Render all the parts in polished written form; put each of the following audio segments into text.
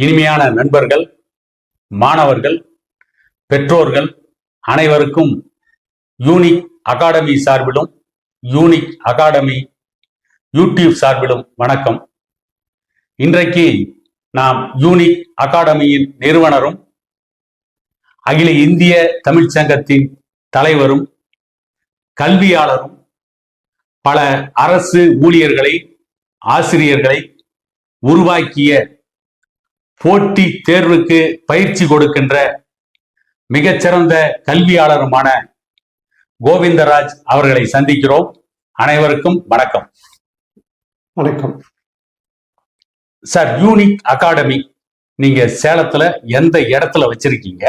இனிமையான நண்பர்கள், மாணவர்கள், பெற்றோர்கள் அனைவருக்கும் யூனிக் அகாடமி சார்பிலும் யூனிக் அகாடமி யூடியூப் சார்பிலும் வணக்கம். இன்றைக்கு நாம் யூனிக் அகாடமியின் நிறுவனரும் அகில இந்திய தமிழ்ச் சங்கத்தின் தலைவரும் கல்வியாளரும் பல அரசு ஊழியர்களை ஆசிரியர்களை உருவாக்கிய போட்டி தேர்வுக்கு பயிற்சி கொடுக்கின்ற மிகச்சிறந்த கல்வியாளருமான கோவிந்தராஜ் அவர்களை சந்திக்கிறோம். அனைவருக்கும் வணக்கம். வணக்கம் சார். யூனிக் அகாடமி நீங்க சேலத்துல எந்த இடத்துல வச்சிருக்கீங்க?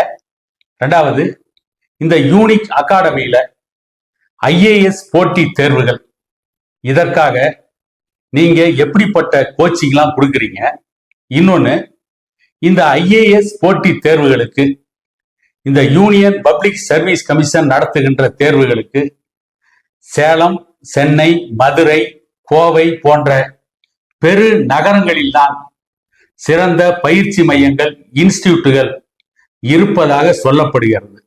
ரெண்டாவது, இந்த யூனிக் அகாடமியில ஐஏஎஸ் போட்டி தேர்வுகள் இதற்காக நீங்க எப்படிப்பட்ட கோச்சிங்லாம் கொடுக்குறீங்க? இன்னொன்னு, இந்த ஐஏஎஸ் போட்டி தேர்வுகளுக்கு இந்த யூனியன் பப்ளிக் சர்வீஸ் கமிஷன் நடத்துகின்ற தேர்வுகளுக்கு சேலம், சென்னை, மதுரை, கோவை போன்ற பெரு நகரங்களில்தான் சிறந்த பயிற்சி மையங்கள், இன்ஸ்டிடியூட்டுகள் இருப்பதாக சொல்லப்படுகிறது.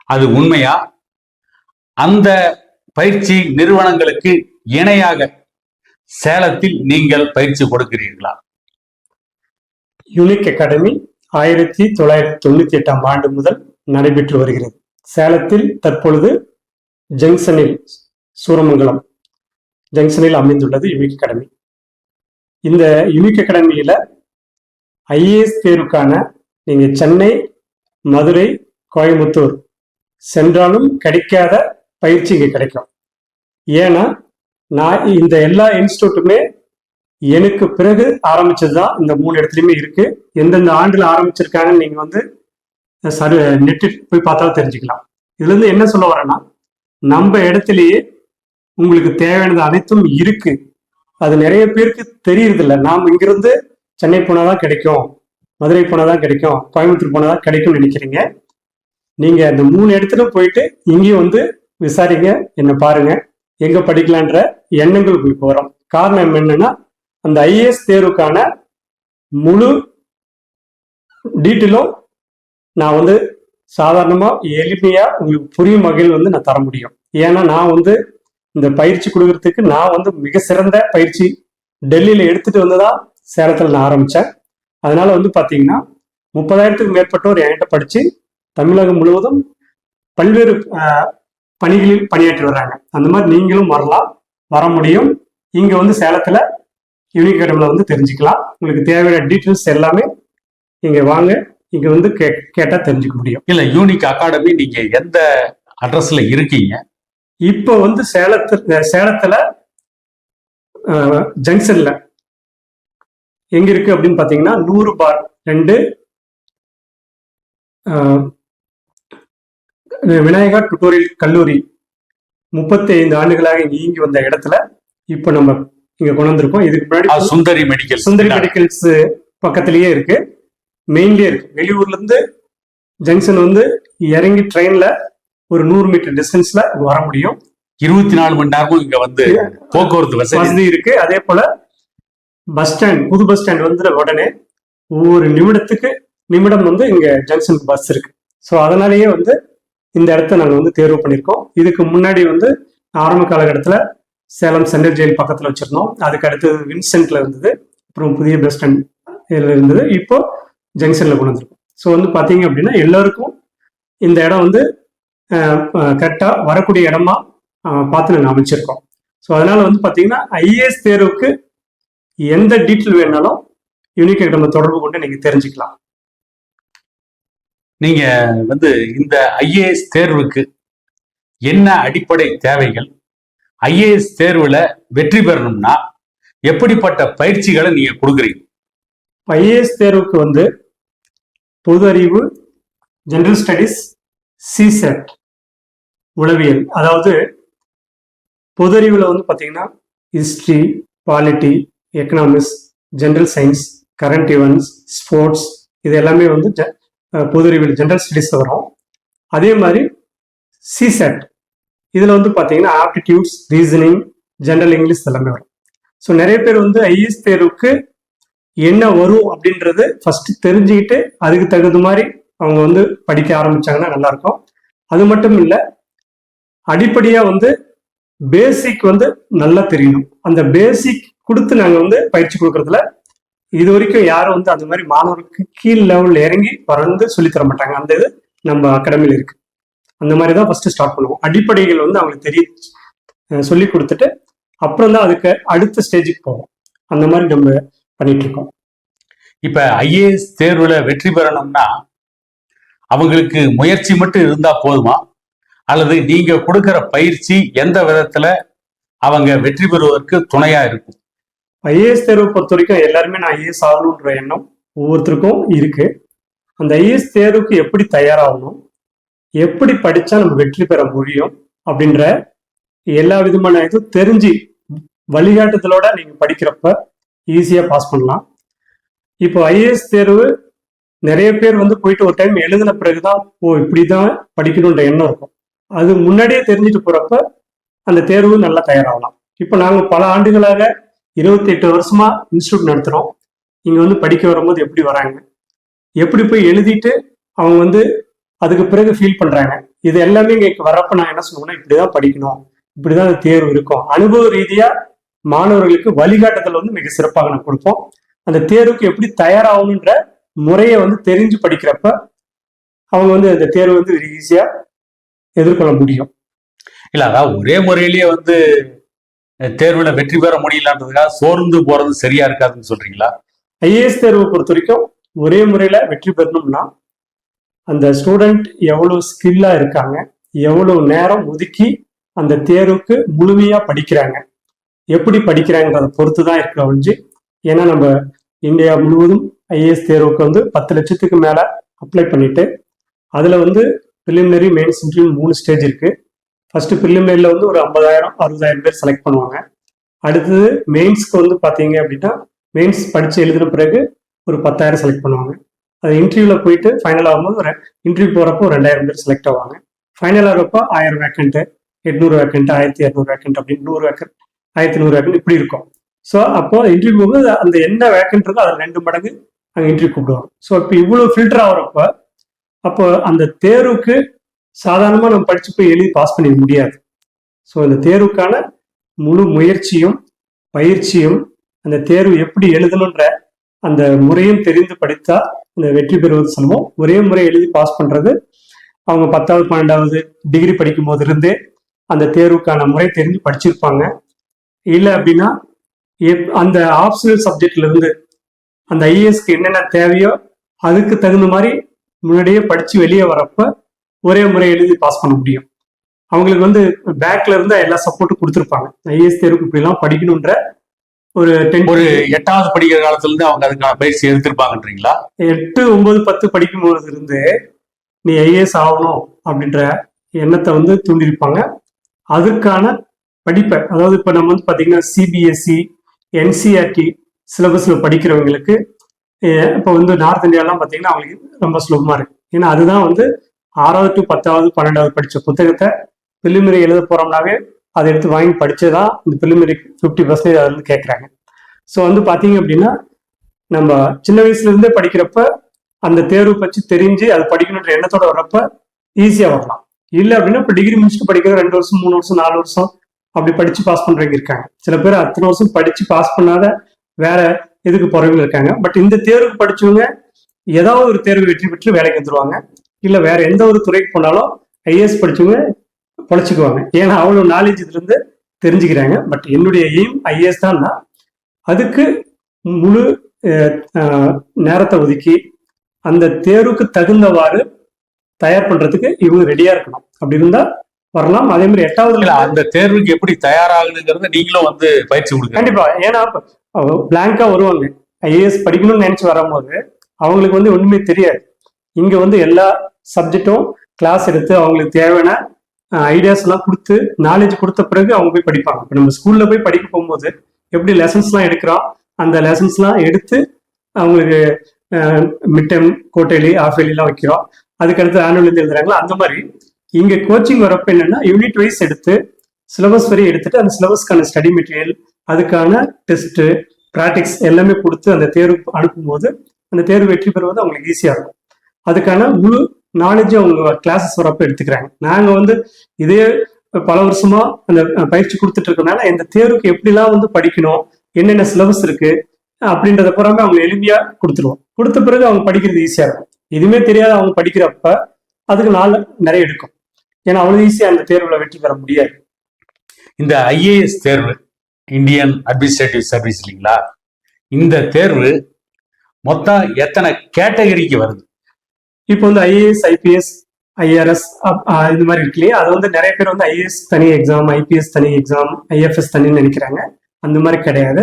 அது உண்மையா? அந்த பயிற்சி நிறுவனங்களுக்கு இணையாக சேலத்தில் நீங்கள் பயிற்சி கொடுக்கிறீர்களா? யூனிக் அகாடமி 1998 ஆண்டு முதல் நடைபெற்று வருகிறது. சேலத்தில் தற்பொழுது ஜங்ஷனில், சூரமங்கலம் ஜங்ஷனில் அமைந்துள்ளது யூனிக் அகாடமி. இந்த யூனிக் அகாடமியில ஐஏஎஸ் தேர்வுக்கான நீங்க சென்னை, மதுரை, கோயம்புத்தூர் சென்றாலும் கிடைக்காத பயிற்சி இங்க கிடைக்கும். ஏன்னா நான் இந்த எல்லா இன்ஸ்டியூட்டுமே எனக்கு பிறகு ஆரம்பிச்சதுதான். இந்த 3 இடத்துலயுமே இருக்கு. எந்தெந்த ஆண்டுல ஆரம்பிச்சிருக்காங்கன்னு நீங்க வந்து நெட்டில் போய் பார்த்தாலும் தெரிஞ்சுக்கலாம். இதுல இருந்து என்ன சொல்ல வரேன்னா, நம்ம இடத்துலயே உங்களுக்கு தேவையானது அனைத்தும் இருக்கு. அது நிறைய பேருக்கு தெரியறதில்ல. நாம் இங்கிருந்து சென்னை போனாதான் கிடைக்கும், மதுரை போனாதான் கிடைக்கும், கோயம்புத்தூர் போனாதான் கிடைக்கும்னு நினைக்கிறீங்க. நீங்க அந்த 3 இடத்துல போயிட்டு இங்கேயும் வந்து விசாரிங்க, என்ன பாருங்க, எங்க படிக்கலான்ற எண்ணங்களுக்கு போறோம். காரணம் என்னன்னா, அந்த ஐஏஎஸ் தேர்வுக்கான முழு டீட்டெயிலும் நான் வந்து சாதாரணமா எளிமையா உங்களுக்கு புரியும் வகையில் வந்து நான் தர முடியும். ஏன்னா நான் வந்து இந்த பயிற்சி கொடுக்கறதுக்கு நான் வந்து மிக சிறந்த பயிற்சி டெல்லியில எடுத்துட்டு வந்துதான் சேலத்துல நான் ஆரம்பிச்சேன். அதனால வந்து பாத்தீங்கன்னா 30,000க்கும் மேற்பட்டோர் என்கிட்ட படிச்சு தமிழகம் முழுவதும் பல்வேறு பணிகளில் பணியாற்றி வர்றாங்க. அந்த மாதிரி நீங்களும் வரலாம், வர முடியும். இங்க வந்து சேலத்துல யூனிக் அகாடமில வந்து தெரிஞ்சுக்கலாம். உங்களுக்கு தேவையான டீட்டெயில்ஸ் எல்லாமே இங்க வாங்க, இங்க வந்து கேட்டா தெரிஞ்சுக்க முடியும். இல்ல, யூனிக் அகாடமி நீங்க எந்த அட்ரஸ்ல இருக்கீங்க? இப்போ வந்து சேலத்துல ஜங்ஷன்ல எங்க இருக்கு அப்படின்னு பாத்தீங்கன்னா 100/2 விநாயகா டுட்டோரியல் கல்லூரி 35 ஆண்டுகளாக இயங்கி வந்த இடத்துல இப்போ நம்ம இங்க கொண்டு வந்திருக்கோம். இதுக்கு முன்னாடி சுந்தரி மெடிக்கல்ஸ் பக்கத்திலேயே இருக்கு, மெயின்லயே இருக்கு. வெளியூர்ல இருந்து ஜங்ஷன் வந்து இறங்கி ட்ரெயின்ல ஒரு 100 மீட்டர் டிஸ்டன்ஸ்ல வர முடியும். 24 மணி நேரமும் இங்க வந்து போக்குவரத்து வசதி இருக்கு. அதே போல பஸ் ஸ்டாண்ட், புது பஸ் ஸ்டாண்ட் வந்து உடனே ஒவ்வொரு நிமிடம் வந்து இங்க ஜங்ஷனுக்கு பஸ் இருக்கு. ஸோ அதனாலேயே வந்து இந்த இடத்த நாங்கள் வந்து தேர்வு பண்ணியிருக்கோம். இதுக்கு முன்னாடி வந்து ஆரம்ப காலகட்டத்தில் சேலம் சென்ட்ரல் ஜெயில் பக்கத்தில் வச்சிருந்தோம். அதுக்கு அடுத்தது வின்சென்ட்ல இருந்தது, அப்புறம் புதிய பஸ் ஸ்டாண்ட் இருந்தது, இப்போ ஜங்ஷன்ல கொண்டு வந்திருக்கோம். ஸோ வந்து பார்த்தீங்க அப்படின்னா எல்லாருக்கும் இந்த இடம் வந்து கரெக்டாக வரக்கூடிய இடமா பார்த்து நாங்கள் அமைச்சிருக்கோம். ஸோ அதனால வந்து பார்த்தீங்கன்னா ஐஏஎஸ் தேர்வுக்கு எந்த டீட்டெயில் வேணாலும் யூனிக் அகாடமி தொடர்பு கொண்டு நீங்க தெரிஞ்சுக்கலாம். நீங்க வந்து இந்த ஐஏஎஸ் தேர்வுக்கு என்ன அடிப்படை தேவைகள், ஐஏஎஸ் தேர்வுல வெற்றி பெறணும்னா எப்படிப்பட்ட பயிற்சிகளை நீங்க கொடுக்குறீங்க? ஐஏஎஸ் தேர்வுக்கு வந்து பொது அறிவு, ஜெனரல் ஸ்டடிஸ், சிசெட், உளவியல். அதாவது பொது அறிவுல வந்து பாத்தீங்கன்னா history, polity, economics, general science, current events, sports, இது எல்லாமே வந்து பொது அறிவியல் ஜெனரல் ஸ்டடிஸ் வரும். அதே மாதிரி சிசெட் இதுல வந்து பாத்தீங்கன்னா ஆப்டிடியூட்ஸ், ரீசனிங், ஜெனரல் இங்கிலீஷ் எல்லாமே வரும். ஸோ நிறைய பேர் வந்து ஐஏஎஸ் தேர்வுக்கு என்ன வரும் அப்படின்றது ஃபர்ஸ்ட் தெரிஞ்சுக்கிட்டு அதுக்கு தகுந்த மாதிரி அவங்க வந்து படிக்க ஆரம்பிச்சாங்கன்னா நல்லா இருக்கும். அது மட்டும் இல்லை, அடிப்படையா வந்து பேசிக் வந்து நல்லா தெரியணும். அந்த பேசிக் கொடுத்து நாங்க வந்து பயிற்சி கொடுக்கறதுல இது வரைக்கும் யாரும் வந்து அந்த மாதிரி மாணவர்களுக்கு கீழ் லெவல்ல இறங்கி பறந்து சொல்லித் தர மாட்டாங்க. அந்த இது நம்ம அகாடமியில இருக்கு. அந்த மாதிரி தான் ஃபர்ஸ்ட் ஸ்டார்ட் பண்ணுவோம். அடிப்படைகள் வந்து அவங்களுக்கு சொல்லி கொடுத்துட்டு அப்புறம் தான் அதுக்கு அடுத்த ஸ்டேஜுக்கு போவோம். அந்த மாதிரி நம்ம பண்ணிட்டு இருக்கோம். இப்ப ஐஏஎஸ் தேர்வுல வெற்றி பெறணும்னா அவங்களுக்கு முயற்சி மட்டும் இருந்தா போதுமா, அல்லது நீங்க கொடுக்கிற பயிற்சி எந்த விதத்துல அவங்க வெற்றி பெறுவதற்கு துணையா இருக்கும்? ஐஏஎஸ் தேர்வை பொறுத்த வரைக்கும் எல்லாருமே நான் ஐஏஎஸ் ஆகணுன்ற எண்ணம் ஒவ்வொருத்தருக்கும் இருக்கு. அந்த ஐஏஎஸ் தேர்வுக்கு எப்படி தயாராகணும், எப்படி படிச்சா நம்ம வெற்றி பெற முடியும் அப்படின்ற எல்லா விதமான இதுவும் தெரிஞ்சு வழிகாட்டுதலோட நீங்க படிக்கிறப்ப ஈஸியா பாஸ் பண்ணலாம். இப்போ ஐஏஎஸ் தேர்வு நிறைய பேர் வந்து போயிட்டு ஒரு டைம் எழுதின பிறகுதான் இப்படிதான் படிக்கணுன்ற எண்ணம் இருக்கும். அது முன்னாடியே தெரிஞ்சுட்டு போறப்ப அந்த தேர்வு நல்லா தயாராகலாம். இப்போ நாங்க பல ஆண்டுகளாக 28 வருஷமா இன்ஸ்டியூட் நடத்துறோம். இங்க வந்து படிக்க வரும்போது எப்படி வராங்க, எப்படி போய் எழுதிட்டு அவங்க வந்து அதுக்கு பிறகு ஃபீல் பண்றாங்க, இது எல்லாமே இங்க வரப்ப நான் என்ன சொல்லுவேன்னா, இப்படிதான் படிக்கணும், இப்படிதான் அந்த தேர்வு இருக்கும். அனுபவ ரீதியா மாணவர்களுக்கு வழிகாட்டுதல் வந்து மிக சிறப்பாக நான் கொடுப்போம். அந்த தேர்வுக்கு எப்படி தயாராகணுன்ற முறையை வந்து தெரிஞ்சு படிக்கிறப்ப அவங்க வந்து அந்த தேர்வு வந்து ஈஸியா எதிர்கொள்ள முடியும். இல்ல, அதாவது ஒரே முறையிலேயே வந்து தேர்வுல வெற்றி பெற முடியலன்றதுக்காக சோர்ந்து போறது சரியா இருக்காதுன்னு சொல்றீங்களா? ஐஏஎஸ் தேர்வை பொறுத்த வரைக்கும் ஒரே முறையில வெற்றி பெறணும்னா அந்த ஸ்டூடெண்ட் எவ்வளவு ஸ்கில்லா இருக்காங்க, எவ்வளவு நேரம் ஒதுக்கி அந்த தேர்வுக்கு முழுமையா படிக்கிறாங்க, எப்படி படிக்கிறாங்கன்றத பொறுத்து தான் இருக்கு ஒழிஞ்சு. ஏன்னா நம்ம இந்தியா முழுவதும் ஐஏஎஸ் தேர்வுக்கு வந்து 10 லட்சத்துக்கு மேல அப்ளை பண்ணிட்டு அதுல வந்து பிரிலிமினரி, மெயின்ஸ், இன்டர்வியூ 3 ஸ்டேஜ் இருக்கு. ஃபர்ஸ்ட் பிரிலிமினரியில வந்து ஒரு 50,000 60,000 பேர் செலக்ட் பண்ணுவாங்க. அடுத்தது மெயின்ஸ்க்கு வந்து பாத்தீங்க அப்படின்னா மெயின்ஸ் படிச்சு எழுதின பிறகு ஒரு 10,000 செலக்ட் பண்ணுவாங்க. அது இன்டர்வியூல போயிட்டு ஃபைனல் ஆகும்போது ஒரு இன்டர்வியூ போறப்போ 2,000 பேர் செலக்ட் ஆவாங்க. ஃபைனல் ஆகிறப்ப 1000 வேக்கண்ட், 800 வேக்கண்ட், 1200 வேக்கண்ட் அப்படின்னு 100 வேக்கண்ட், 1100 வேக்கண்ட் இப்படி இருக்கும். ஸோ அப்போ இன்டர்வியூ போகும்போது அந்த என்ன வேக்கண்ட் இருக்கோ அதில் 2 மடங்கு அங்கே இன்டர்வியூ கூப்பிடுவாங்க. ஸோ இப்போ இவ்வளோ ஃபில்டர் ஆகிறப்ப அப்போ அந்த தேர்வுக்கு சாதாரணமாக நம்ம படிச்சு போய் எழுதி பாஸ் பண்ணிட முடியாது. ஸோ இந்த தேர்வுக்கான முழு முயற்சியும் பயிற்சியும் அந்த தேர்வு எப்படி எழுதணுன்ற அந்த முறையும் தெரிந்து படித்தா இந்த வெற்றி பெறுவது சொல்லுவோம். ஒரே முறை எழுதி பாஸ் பண்றது அவங்க 10வது 12வது டிகிரி படிக்கும் போது இருந்தே அந்த தேர்வுக்கான முறை தெரிஞ்சு படிச்சிருப்பாங்க. இல்லை அப்படின்னா அந்த ஆப்ஷனல் சப்ஜெக்ட்ல இருந்து அந்த ஐஏஎஸ்க்கு என்னென்ன தேவையோ அதுக்கு தகுந்த மாதிரி முன்னாடியே படிச்சு வெளியே வரப்ப ஒரே முறை எழுதி பாஸ் பண்ண முடியும். அவங்களுக்கு வந்து பேக்ல இருந்து எல்லா சப்போர்ட்டும் கொடுத்துருப்பாங்க. ஐஏஎஸ் தேர்வுக்கு இப்படிலாம் படிக்கணும்ன்ற ஒரு 8வது படிக்கிற காலத்துல இருந்து அவங்க அதுக்கான பயிற்சி எடுத்திருப்பாங்கன்றீங்களா? 8, 9, 10 படிக்கும் போது இருந்து நீ ஐஏஎஸ் ஆகணும் அப்படின்ற எண்ணத்தை வந்து தூண்டிருப்பாங்க. அதுக்கான படிப்பை, அதாவது இப்ப நம்ம வந்து பாத்தீங்கன்னா சிபிஎஸ்இ, என்சிஆர்டி சிலபஸ்ல படிக்கிறவங்களுக்கு இப்போ வந்து நார்த் இந்தியாலாம் பார்த்தீங்கன்னா அவங்களுக்கு ரொம்ப சுலபமா இருக்கு. ஏன்னா அதுதான் வந்து 6வது to 10வது 12வது படிச்ச புத்தகத்தை பிரிலிமினரி எழுத போறோம்னாவே அதை எடுத்து வாங்கி படிச்சதான் இந்த பிரிலிமினரி 50% அதை வந்து கேட்குறாங்க. ஸோ வந்து பார்த்தீங்க அப்படின்னா நம்ம சின்ன வயசுல இருந்தே படிக்கிறப்ப அந்த தேர்வு பற்றி தெரிஞ்சு அது படிக்கணுன்ற எண்ணத்தோட வர்றப்ப ஈஸியா வரலாம். இல்லை அப்படின்னா இப்போ டிகிரி முடிச்சுட்டு படிக்கிற 2 வருஷம் 3 வருஷம் 4 வருஷம் அப்படி படிச்சு பாஸ் பண்றவங்க இருக்காங்க. சில பேர் அத்தனை வருஷம் படிச்சு பாஸ் பண்ணாத வேற எதுக்கு போறவங்க இருக்காங்க. பட் இந்த தேர்வுக்கு படிச்சவங்க ஏதாவது ஒரு தேர்வு வெற்றி பெற்று வேலைக்கு வந்துருவாங்க. இல்ல வேற எந்த ஒரு துறைக்கு போனாலும் ஐஏஎஸ் படிச்சவங்க பொழைச்சிக்குவாங்க. ஏன்னா அவ்வளவு நாலேஜ் இதுல இருந்து தெரிஞ்சுக்கிறாங்க. பட் என்னுடைய எய்ம் ஐஏஎஸ் தான். அதுக்கு முழு நேரத்தை ஒதுக்கி அந்த தேர்வுக்கு தகுந்தவாறு தயார் பண்றதுக்கு இவங்க ரெடியா இருக்கணும். அப்படி இருந்தா வரலாம். அதே மாதிரி 8வது அந்த தேர்வுக்கு எப்படி தயாராகுதுங்கிறத நீங்களும் வந்து பயிற்சி கொடுங்க. கண்டிப்பா. ஏன்னா பிளாங்கா வருவாங்க. ஐஏஎஸ் படிக்கணும்னு நினைச்சு வரும்போது அவங்களுக்கு வந்து ஒண்ணுமே தெரியாது. இங்க வந்து எல்லா சப்ஜெக்டும் கிளாஸ் எடுத்து அவங்களுக்கு தேவையான ஐடியாஸ் எல்லாம் கொடுத்து நாலேஜ் கொடுத்த பிறகு அவங்க போய் படிப்பாங்க. இப்போ நம்ம ஸ்கூல்ல போய் படிக்க போகும்போது எப்படி லெசன்ஸ் எல்லாம் எடுக்கிறோம், அந்த லெசன்ஸ் எல்லாம் எடுத்து அவங்களுக்கு mid term, quarterly, half yearly எல்லாம் வைக்கிறோம். அதுக்கடுத்து ஆனுவல் இருந்து எழுதுறாங்களா, அந்த மாதிரி இங்க கோச்சிங் வரப்ப என்னன்னா யூனிட் வைஸ் எடுத்து சிலபஸ் வரை எடுத்துட்டு அந்த சிலபஸ்க்கான ஸ்டடி மெட்டீரியல், அதுக்கான டெஸ்ட், ப்ராக்டிக்ஸ் எல்லாமே கொடுத்து அந்த தேர்வு அனுப்பும்போது அந்த தேர்வு வெற்றி பெறுவது அவங்களுக்கு ஈஸியாக இருக்கும். அதுக்கான முழு நாலேஜும் அவங்க கிளாஸஸ் வரப்போ எடுத்துக்கிறாங்க. நாங்கள் வந்து இதே பல வருஷமா அந்த பயிற்சி கொடுத்துட்டு இருக்கனால இந்த தேர்வுக்கு எப்படிலாம் வந்து படிக்கணும், என்னென்ன சிலபஸ் இருக்கு அப்படின்றத பூராமே அவங்க எளிமையா கொடுத்துருவோம். கொடுத்த பிறகு அவங்க படிக்கிறது ஈஸியா இருக்கும். எதுவுமே தெரியாத அவங்க படிக்கிறப்ப அதுக்கு நாள் நிறைய எடுக்கும். ஏன்னா அவ்வளவு ஈஸியா அந்த தேர்வுல வெற்றி பெற முடியாது. இந்த ஐஏஎஸ் தேர்வு, இந்தியன் அட்மினிஸ்ட்ரேட்டிவ் சர்வீஸ் இல்லைங்களா, இந்த தேர்வு மொத்தம் எத்தனை கேட்டகரிக்கு வருது? இப்போ வந்து ஐஏஎஸ், ஐபிஎஸ், ஐஆர்எஸ் இது மாதிரி இருக்கு இல்லையா, அது வந்து நிறைய பேர் வந்து ஐஏஎஸ் தனி எக்ஸாம், ஐபிஎஸ் தனி எக்ஸாம், ஐஎஃப்எஸ் தனின்னு நினைக்கிறாங்க. அந்த மாதிரி கிடையாது.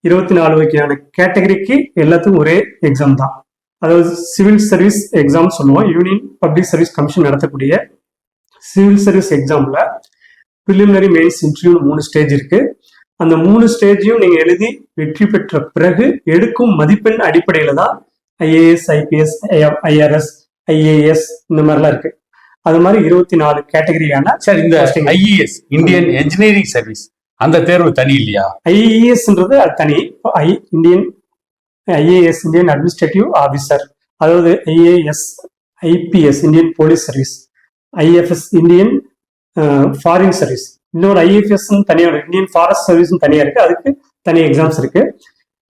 24 வகையான கேட்டகரிக்கு எல்லாத்துக்கும் ஒரே எக்ஸாம் தான். அதாவது சிவில் சர்வீஸ் எக்ஸாம் சொல்லுவோம். யூனியன் பப்ளிக் சர்வீஸ் கமிஷன் நடத்தக்கூடிய சிவில் சர்வீஸ் எக்ஸாம்ல பிரிலிமினரி, மெயின்ஸ், இன்டர்வியூ 3 ஸ்டேஜ் இருக்கு. அந்த 3 ஸ்டேஜையும் நீங்க எழுதி வெற்றி பெற்ற பிறகு எடுக்கும் மதிப்பெண் அடிப்படையில தான் ஐஏஎஸ், ஐபிஎஸ், ஐஆர்எஸ், ஐஏஎஸ் இந்த மாதிரிலாம் இருக்கு. அது மாதிரி 24 கேட்டகரியான. சார், இந்த ஐஏஎஸ் இந்தியன் என்ஜினியரிங் சர்வீஸ் அந்த தேர்வு தனி இல்லையா? ஐஏஎஸ்ன்றது அது தனி. ஐஏஎஸ் இந்தியன் அட்மினிஸ்ட்ரேட்டிவ் ஆஃபீஸர், அதாவது IAS, IPS Indian police service, IFS Indian foreign service, இன்னொரு ஐஎஃப்எஸ் தனியாக இந்தியன் ஃபாரஸ்ட் சர்வீஸ் தனியா இருக்கு. அதுக்கு தனி எக்ஸாம்ஸ் இருக்கு.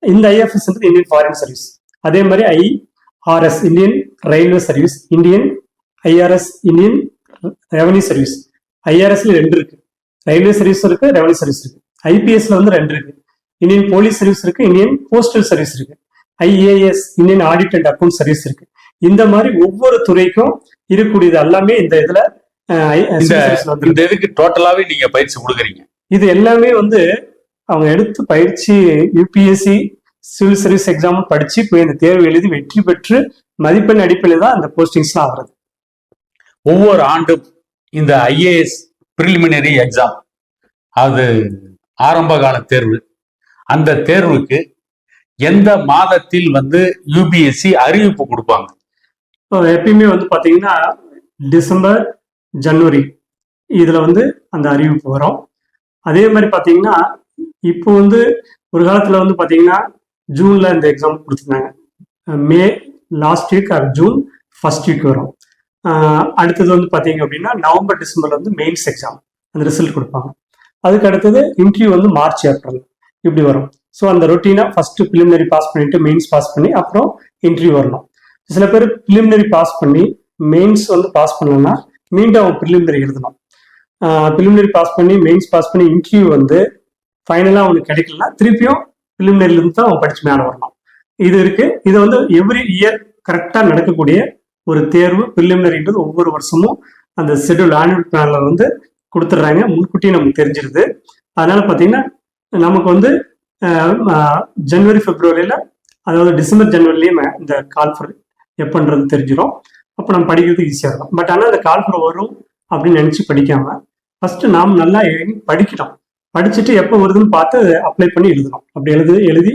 இந்த ஐஎஃப்எஸ் இந்தியன் ஃபாரின் சர்வீஸ். அதே மாதிரி IRS Indian railway service, Indian IRS Indian revenue service. ஐஆர்எஸ்ல 2 இருக்கு, ரயில்வே சர்வீஸ் இருக்கு, ரெவன்யூ சர்வீஸ் இருக்கு. ஐபிஎஸ்ல வந்து 2 இருக்கு, இந்தியன் போலீஸ் சர்வீஸ் இருக்கு, இந்தியன் போஸ்டல் சர்வீஸ் இருக்கு. IAS Indian audit and account service இருக்கு. இந்த மாதிரி ஒவ்வொரு துறைக்கும் இருக்கக்கூடியது எல்லாமே இந்த இதுல இந்த இதுக்கு டோட்டலாவே நீங்க பயிற்சி கொடுக்குறீங்க. இது எல்லாமே வந்து அவங்க எடுத்து பயிற்சி யூபிஎஸ்சி சிவில் சர்வீஸ் எக்ஸாம் படிச்சு போய் இந்த தேர்வு எழுதி வெற்றி பெற்று மதிப்பெண் அடிப்படையில் தான் இந்த போஸ்டிங்ஸ்லாம் ஆகிறது. ஒவ்வொரு ஆண்டும் இந்த ஐஏஎஸ் பிரிலிமினரி எக்ஸாம், அது ஆரம்ப கால தேர்வு, அந்த தேர்வுக்கு எந்த மாதத்தில் வந்து யூபிஎஸ்சி அறிவிப்பு கொடுப்பாங்க? எப்பயுமே வந்து பாத்தீங்கன்னா டிசம்பர், ஜனவரி இதுல வந்து அந்த அறிவிப்பு வரும். அதே மாதிரி பாத்தீங்கன்னா இப்போ வந்து ஒரு காலத்துல வந்து பாத்தீங்கன்னா ஜூன்ல இந்த எக்ஸாம் கொடுத்துருந்தாங்க. May last week or June first week வரும். அடுத்தது வந்து பாத்தீங்க அப்படின்னா நவம்பர், டிசம்பர்ல வந்து மெயின்ஸ் எக்ஸாம் அந்த ரிசல்ட் கொடுப்பாங்க. அதுக்கு அடுத்தது இன்டர்வியூ வந்து மார்ச், ஏப்ரல் இப்படி வரும். ஸோ அந்த ரொட்டீனா ஃபர்ஸ்ட் பிலிமினரி பாஸ் பண்ணிட்டு மெயின்ஸ் பாஸ் பண்ணி அப்புறம் இன்டர்வியூ வரணும். சில பேர் பிலிமினரி பாஸ் பண்ணி மெயின்ஸ் வந்து பாஸ் பண்ணலன்னா மீண்டும் அவங்க பிலிமினரி எழுதணும். பிலிமினரி பாஸ் பண்ணி மெயின்ஸ் பாஸ் பண்ணி இன்டர்வியூ வந்து ஃபைனலாக அவனுக்கு கிடைக்கலன்னா திருப்பியும் பிலிமினரியிலிருந்து தான் அவன் படிச்சு மேலே வரணும். இது இருக்கு. இது வந்து எவ்ரி இயர் கரெக்டாக நடக்கக்கூடிய ஒரு தேர்வு. பிலிமினரின்றது ஒவ்வொரு வருஷமும் அந்த ஷெட்யூல் ஆனுவல் பிளான்ல வந்து கொடுத்துட்றாங்க. முன்கூட்டியே நமக்கு தெரிஞ்சிருது. அதனால பார்த்தீங்கன்னா நமக்கு வந்து ஜனவரி, பிப்ரவரியில, அதாவது டிசம்பர், ஜனவரிலேயே இந்த கால்ஃபர் எப்பன்றது தெரிஞ்சிடும். அப்போ நம்ம படிக்கிறது ஈஸியாக இருக்கும். பட் ஆனால் அந்த கால்ஃபர் வரும் அப்படின்னு நினச்சி படிக்காம ஃபர்ஸ்ட் நாம் நல்லா படிக்கணும். படிச்சுட்டு எப்போ வருதுன்னு பார்த்து அப்ளை பண்ணி எழுதணும். அப்படி எழுதி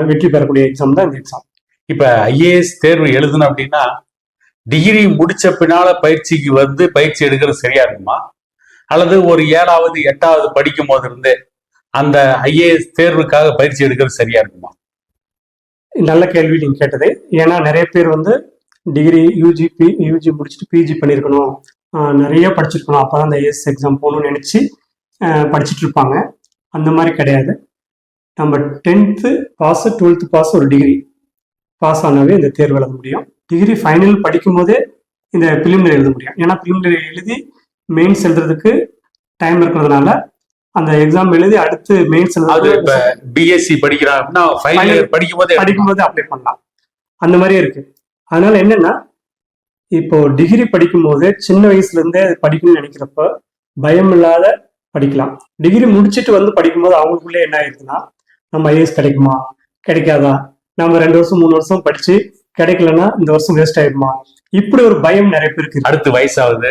வெற்றி பெறக்கூடிய எக்ஸாம் தான் இந்த எக்ஸாம். இப்போ ஐஏஎஸ் தேர்வு எழுதணும் அப்படின்னா டிகிரி முடிச்ச பின்னால பயிற்சிக்கு வந்து பயிற்சி எடுக்கிறது சரியா இருக்குமா, அல்லது ஒரு 7வது 8வது படிக்கும் போது இருந்து அந்த ஐஏஎஸ் தேர்வுக்காக பயிற்சி எடுக்கிறது சரியா இருக்குமா? நல்ல கேள்வி நீங்க கேட்டது. ஏன்னா நிறைய பேர் வந்து டிகிரி யூஜி முடிச்சுட்டு பிஜி பண்ணியிருக்கணும், நிறைய படிச்சிருக்கணும், அப்பதான் அந்த ஐஏஎஸ் எக்ஸாம் போகணும்னு நினைச்சு படிச்சுட்டு இருப்பாங்க. அந்த மாதிரி கிடையாது. நம்ம 10th பாஸ் 12th பாஸ் ஒரு டிகிரி பாஸ் ஆனாவே இந்த தேர்வு எழுத முடியும். டிகிரி ஃபைனல் படிக்கும் போதே இந்த பிலிமினரி எழுத முடியும். ஏன்னா பிலிமினரி எழுதி மெயின்ஸ் எழுதுறதுக்கு டைம் இருக்கிறதுனால அந்த எக்ஸாம் எழுதி அடுத்து மெயின்ஸ் பிஎஸ்சி படிக்கிறாங்க படிக்கும் போது அப்ளை பண்ணலாம். அந்த மாதிரியே இருக்கு. அதனால என்னன்னா இப்போ டிகிரி படிக்கும் போது சின்ன வயசுல இருந்தே படிக்கணும்னு நினைக்கிறப்ப பயம் இல்லாத படிக்கலாம். டிகிரி முடிச்சுட்டு வந்து படிக்கும்போது அவங்களுக்குள்ளே என்ன ஆயிருக்குன்னா நம்ம ஐஏஎஸ் கிடைக்குமா கிடைக்காதா, நம்ம 2 வருஷம் 3 வருஷம் படிச்சு கிடைக்கலன்னா இந்த வருஷம் வேஸ்ட் ஆயிடுமா, இப்படி ஒரு பயம் நிறைய பேருக்கு. அடுத்து வயசாகுது,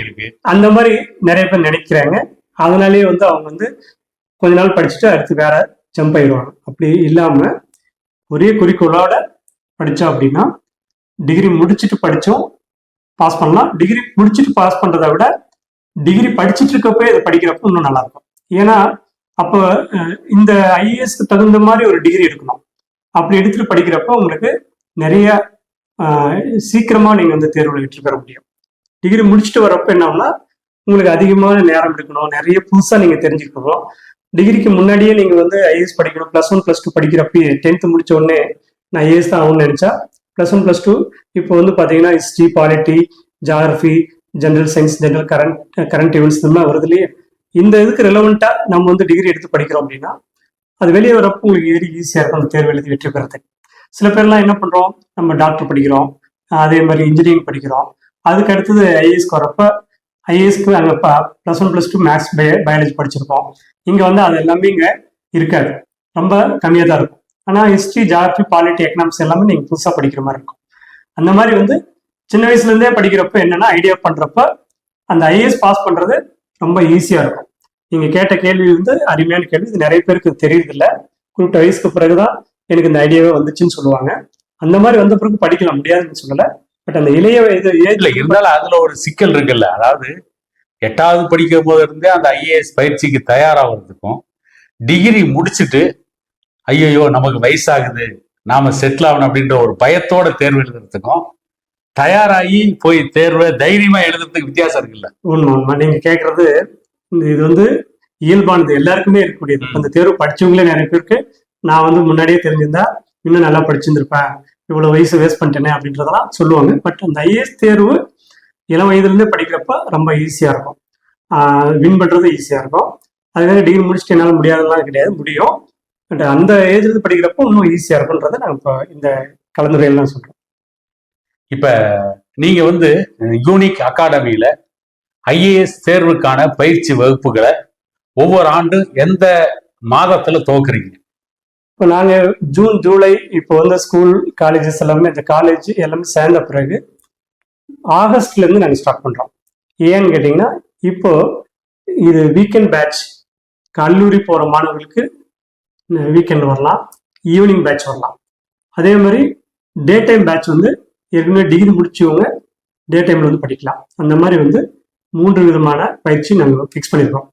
இருக்கு, அந்த மாதிரி நிறைய பேர் நினைக்கிறாங்க. அதனாலேயே வந்து அவங்க வந்து கொஞ்ச நாள் படிச்சுட்டு அடுத்து வேற ஜம்ப் ஆயிடுவாங்க. அப்படி இல்லாம ஒரே குறிக்கோளோட படிச்சா அப்படின்னா டிகிரி முடிச்சுட்டு படிச்சோம் பாஸ் பண்ணலாம். டிகிரி முடிச்சுட்டு பாஸ் பண்றதை விட டிகிரி படிச்சுட்டு இருக்கப்போ இதை படிக்கிறப்ப இன்னும் நல்லா இருக்கும். ஏன்னா அப்போ இந்த ஐஏஎஸ்க்கு தகுந்த மாதிரி ஒரு டிகிரி எடுக்கணும். அப்படி எடுத்துட்டு படிக்கிறப்ப உங்களுக்கு நிறைய சீக்கிரமா நீங்க வந்து தேர்வுல வெற்றி பெற முடியும். டிகிரி முடிச்சுட்டு வரப்ப என்னன்னா உங்களுக்கு அதிகமான நேரம் எடுக்கணும், நிறைய புதுசா நீங்க தெரிஞ்சுக்கணும். டிகிரிக்கு முன்னாடியே நீங்க வந்து ஐஏஎஸ் படிக்கணும். +1 +2 படிக்கிறப்பயே 10th முடிச்ச உடனே நான் ஐஏஎஸ் தான் ஆகணும்னு நினைச்சா +1 +2 இப்போ வந்து பாத்தீங்கன்னா history, polity, geography, general science, general current events இந்த மாதிரி வருது இல்லையே. இந்த இதுக்கு ரெலவெண்டா நம்ம வந்து டிகிரி எடுத்து படிக்கிறோம் அப்படின்னா அது வெளியே வரப்போ உங்களுக்கு ஈஸியா இருக்கும் அந்த தேர்வு எழுதி வெற்றி பெறதுக்கு. சில பேர்லாம் என்ன பண்றோம், நம்ம டாக்டர் படிக்கிறோம், அதே மாதிரி இன்ஜினியரிங் படிக்கிறோம், அதுக்கு அடுத்தது ஐஏஎஸ்க்கு வரப்ப ஐஏஎஸ்க்கு அங்கே +1 +2 மேத்ஸ் பயாலஜி படிச்சிருக்கோம். இங்கே வந்து அது எல்லாமே இங்கே இருக்காது, ரொம்ப கம்மியாக தான் இருக்கும். ஆனால் ஹிஸ்ட்ரி, ஜியாகிரபி, பாலிட்டி, எக்கனாமிக்ஸ் எல்லாமே நீங்கள் புதுசாக படிக்கிற மாதிரி இருக்கும். அந்த மாதிரி வந்து சின்ன வயசுலேருந்தே படிக்கிறப்ப என்னன்னா ஐடியா பண்ணுறப்ப அந்த ஐஏஎஸ் பாஸ் பண்ணுறது ரொம்ப ஈஸியாக இருக்கும். நீங்கள் கேட்ட கேள்வி வந்து அருமையான கேள்வி. இது நிறைய பேருக்கு தெரியுதில்ல. குறிப்பிட்ட வயசுக்கு பிறகுதான் எனக்கு இந்த ஐடியாவே வந்துச்சுன்னு சொல்லுவாங்க. அந்த மாதிரி வந்த பிறகு படிக்கலாம், முடியாதுன்னு சொல்லலை. பட் அந்த இளைய வயது ஏஜ்ல இருந்தாலும் அதுல ஒரு சிக்கல் இருக்குல்ல. அதாவது 8வது படிக்கும் போது இருந்தே அந்த ஐஏஎஸ் பயிற்சிக்கு தயாராகிறதுக்கும், டிகிரி முடிச்சுட்டு ஐயோ நமக்கு வயசாகுது, நாம செட்டில் ஆகணும் அப்படின்ற ஒரு பயத்தோட தேர்வு எழுதுறதுக்கும், தயாராகி போய் தேர்வை தைரியமா எழுதுறதுக்கு வித்தியாசம் இருக்குல்ல. உண்மை. நீங்க கேட்கறது இது வந்து இயல்பானது, எல்லாருக்குமே இருக்கக்கூடியது. அந்த தேர்வு படிச்சவங்களே நிறைய பேருக்கு நான் வந்து முன்னாடியே தெரிஞ்சிருந்தா இன்னும் நல்லா படிச்சிருந்திருப்பேன், இவ்வளவு வயசு வேஸ்ட் பண்ணிட்டேனே அப்படின்றதெல்லாம் சொல்லுவாங்க. பட் அந்த ஐஏஎஸ் தேர்வு இளம் வயதுலேருந்தே படிக்கிறப்ப ரொம்ப ஈஸியா இருக்கும், வின் பண்றது ஈஸியா இருக்கும். அதுக்காக டிகிரி முடிச்சுட்டு என்னால் முடியாதெல்லாம் கிடையாது, முடியும். பட் அந்த ஏஜ்ல படிக்கிறப்போ இன்னும் ஈஸியா இருக்கும்ன்றதை நாங்கள் இப்போ இந்த கலந்துரையெல்லாம் சொல்றோம். இப்ப நீங்க வந்து யூனிக் அகாடமியில ஐஏஎஸ் தேர்வுக்கான பயிற்சி வகுப்புகளை ஒவ்வொரு ஆண்டும் எந்த மாதத்துல துவக்குறீங்க? இப்போ நாங்கள் ஜூன், ஜூலை இப்போ வந்து ஸ்கூல், காலேஜஸ் எல்லாமே, இந்த காலேஜ் எல்லாமே சேர்ந்த பிறகு ஆகஸ்ட்ல இருந்து நாங்கள் ஸ்டார்ட் பண்றோம். ஏன்னு கேட்டீங்கன்னா இப்போ இது வீக்கெண்ட் பேட்ச், கல்லூரி போற மாணவர்களுக்கு வீக்கெண்ட் வரலாம், ஈவினிங் பேட்ச் வரலாம். அதே மாதிரி டே டைம் பேட்ச் வந்து ஏற்கனவே டிகிரி முடிச்சவங்க டே டைம்ல வந்து படிக்கலாம். அந்த மாதிரி வந்து 3 விதமான பயிற்சி நாங்கள் ஃபிக்ஸ் பண்ணியிருக்கோம்.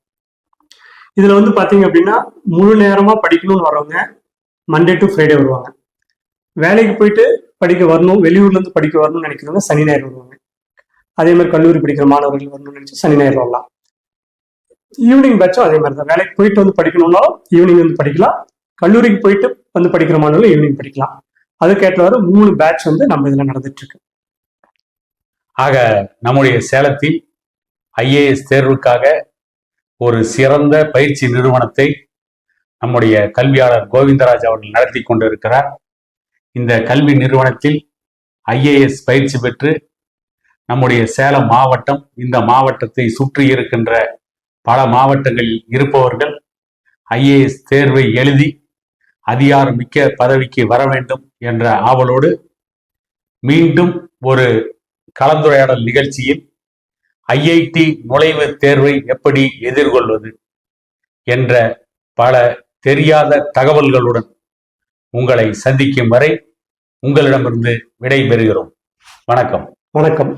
இதுல வந்து பாத்தீங்க அப்படின்னா முழு நேரமா படிக்கணும்னு வரவங்க மண்டே டு ஃப்ரைடே வருவாங்க. வேலைக்கு போயிட்டு படிக்க வரணும், வெளியூர்ல இருந்து படிக்க வரணும்னு நினைக்கிறவங்க சனி ஞாயிறு வருவாங்க. அதே மாதிரி கல்லூரி படிக்கிற மாணவர்கள் வரணும்னு நினைச்சு சனி ஞாயிறு வரலாம். ஈவினிங் பேட்சும் அதே மாதிரி தான். வேலைக்கு போயிட்டு வந்து படிக்கணும்னாலும் ஈவினிங் வந்து படிக்கலாம், கல்லூரிக்கு போயிட்டு வந்து படிக்கிற மாணவர்கள் ஈவினிங் படிக்கலாம். அதுக்கேற்றவாறு 3 பேட்ச் வந்து நம்ம இதுல நடந்துட்டு இருக்கு. ஆக நம்முடைய சேலத்தில் ஐஏஎஸ் தேர்வுக்காக ஒரு சிறந்த பயிற்சி நிறுவனத்தை நம்முடைய கல்வியாளர் கோவிந்தராஜ் அவர்கள் நடத்தி கொண்டிருக்கிறார். இந்த கல்வி நிறுவனத்தில் ஐஏஎஸ் பயிற்சி பெற்று நம்முடைய சேலம் மாவட்டம், இந்த மாவட்டத்தை சுற்றி இருக்கின்ற பல மாவட்டங்களில் இருப்பவர்கள் ஐஏஎஸ் தேர்வை எழுதி அதிகாரமிக்க பதவிக்கு வர வேண்டும் என்ற ஆவலோடு மீண்டும் ஒரு கலந்துரையாடல் நிகழ்ச்சியில் ஐஐடி நுழைவுத் தேர்வை எப்படி எதிர்கொள்வது என்ற பல தெரியாத தகவல்களுடன் உங்களை சந்திக்கும் வரை உங்களிடமிருந்து விடை பெறுகிறோம். வணக்கம். வணக்கம்.